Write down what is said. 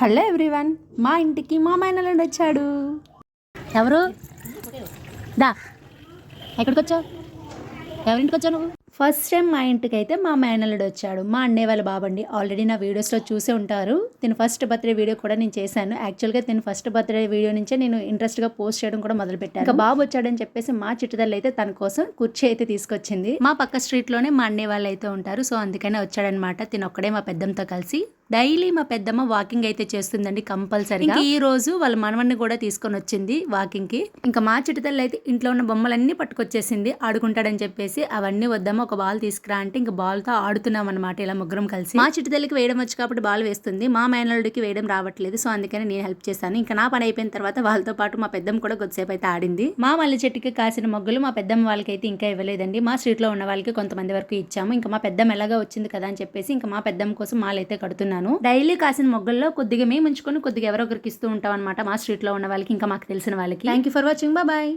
Hello everyone, మా ఇంటికి మా మేనల్లుడు వచ్చాడు. ఎవరు? దా, ఎక్కడికి వచ్చావు? ఎవరింటికి వచ్చావు నువ్వు? ఫస్ట్ టైం మా ఇంటికి అయితే మా మేనల్లుడు వచ్చాడు. మా అన్నయ్య వాళ్ళ బాబండి. ఆల్రెడీ నా వీడియోస్లో చూసే ఉంటారు. తిన ఫస్ట్ బర్త్డే వీడియో కూడా నేను చేశాను. యాక్చువల్గా తిన ఫస్ట్ బర్త్డే వీడియో నుంచే నేను ఇంట్రెస్ట్గా పోస్ట్ చేయడం కూడా మొదలుపెట్టాను. ఇంకా బాబు వచ్చాడని చెప్పేసి మా చిట్టుదల్లి అయితే తన కోసం కుర్చీ అయితే తీసుకొచ్చింది. మా పక్క స్ట్రీట్లోనే మా అన్నయ్య వాళ్ళు అయితే ఉంటారు. సో అందుకనే వచ్చాడనమాట. తిన ఒక్కడే మా పెద్దమ్మతో కలిసి. డైలీ మా పెద్దమ్మ వాకింగ్ అయితే చేస్తుందండి కంపల్సరీగా. ఈ రోజు వాళ్ళ మనవన్ని కూడా తీసుకొని వచ్చింది వాకింగ్ కి. ఇంకా మా చిట్టుతల్లి అయితే ఇంట్లో ఉన్న బొమ్మలన్నీ పట్టుకొచ్చేసింది ఆడుకుంటాడని చెప్పేసి. అవన్నీ వద్దామా, ఒక బాల్ తీసుకురా అంటే ఇంకా బాల్ తో ఆడుతున్నాం అనమాట ఇలా ముగ్గురం కలిసి. మా చిట్టుతల్లికి వేయడం వచ్చి కాబట్టి బాల్ వేస్తుంది, మా మేనల్లుడికి వేయడం రావట్లేదు. సో అందుకని నేను హెల్ప్ చేశాను. ఇంకా నా పని అయిపోయిన తర్వాత వాళ్ళతో పాటు మా పెద్దమ్మ కూడా కొద్దిసేపు అయితే ఆడింది. మా మల్లె చెట్టుకి కాసిన మొగ్గులు మా పెద్దమ్మ వాళ్ళకైతే ఇంకా ఇవ్వలేదండి. మా స్ట్రీట్ లో ఉన్న వాళ్ళకి కొంతమంది వరకు ఇచ్చాము. ఇంకా మా పెద్దమ్మ ఎలాగా వచ్చింది కదా అని చెప్పేసి ఇంకా మా పెద్దమ్మ కోసం మాలైతే కడుతున్నాను. డైలీ కాసిన మొగ్గల్లో కొద్దిగా మేము ఉంచుకొని కొద్దిగా ఎవరొకరికి ఇస్తూ ఉంటాం అనమాట మా స్ట్రీట్ లో ఉన్న వాళ్ళకి, ఇంకా మాకు తెలిసిన వాళ్ళకి. Thank you for watching, bye.